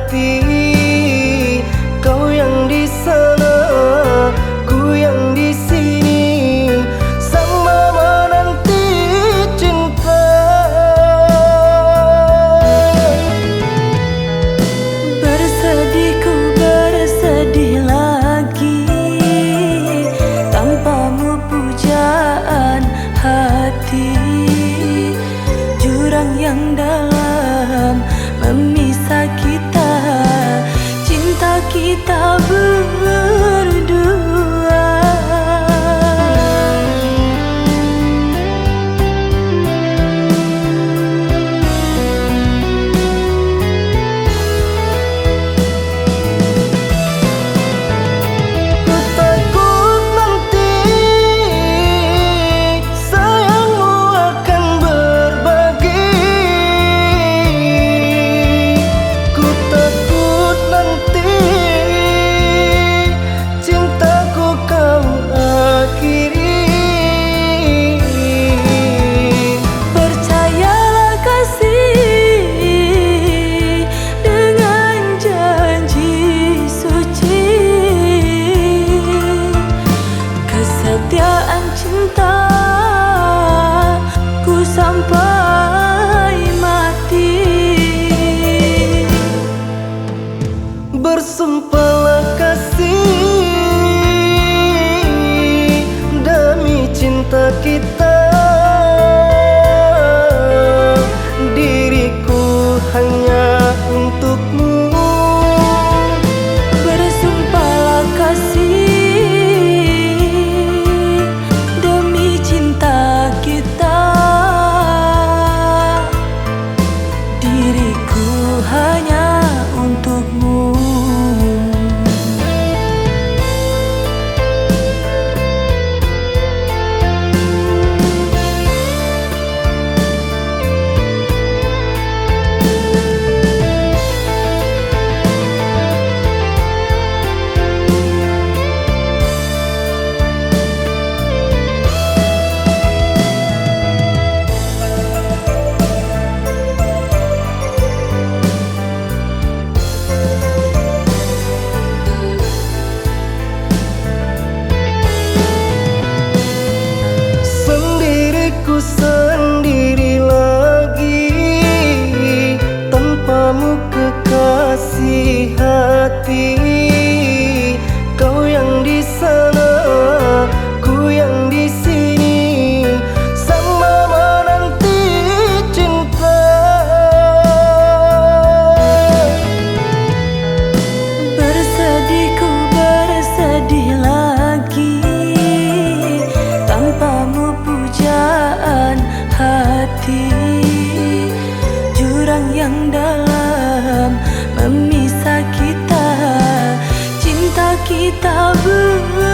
hati. Kau yang di sana, ku yang di sini, sama menanti cinta. Bersedih ku bersedih lagi, tanpamu pujaan hati. Jurang yang dalam memisah kita, cinta kita berdua. Ku takut nanti sayangmu akan berbagi. Ku takut nanti cintaku kau akhiri. Percayalah kasih dengan janji suci, kesetiaan cinta ku sampai mati. Bersumpahlah kasih demi cinta kita, diriku hanya untukmu. Bersumpahlah kasih demi cinta kita, diriku hanya untukmu. Sendiriku sendiri lagi, tanpamu kekasih hati. Kau yang di sana, ku yang di sini, sama menanti cinta. Bersedih ku bersedih lagi, tanpamu pujaan hati. Jurang yang dalam memisah kita, cinta kita berdua.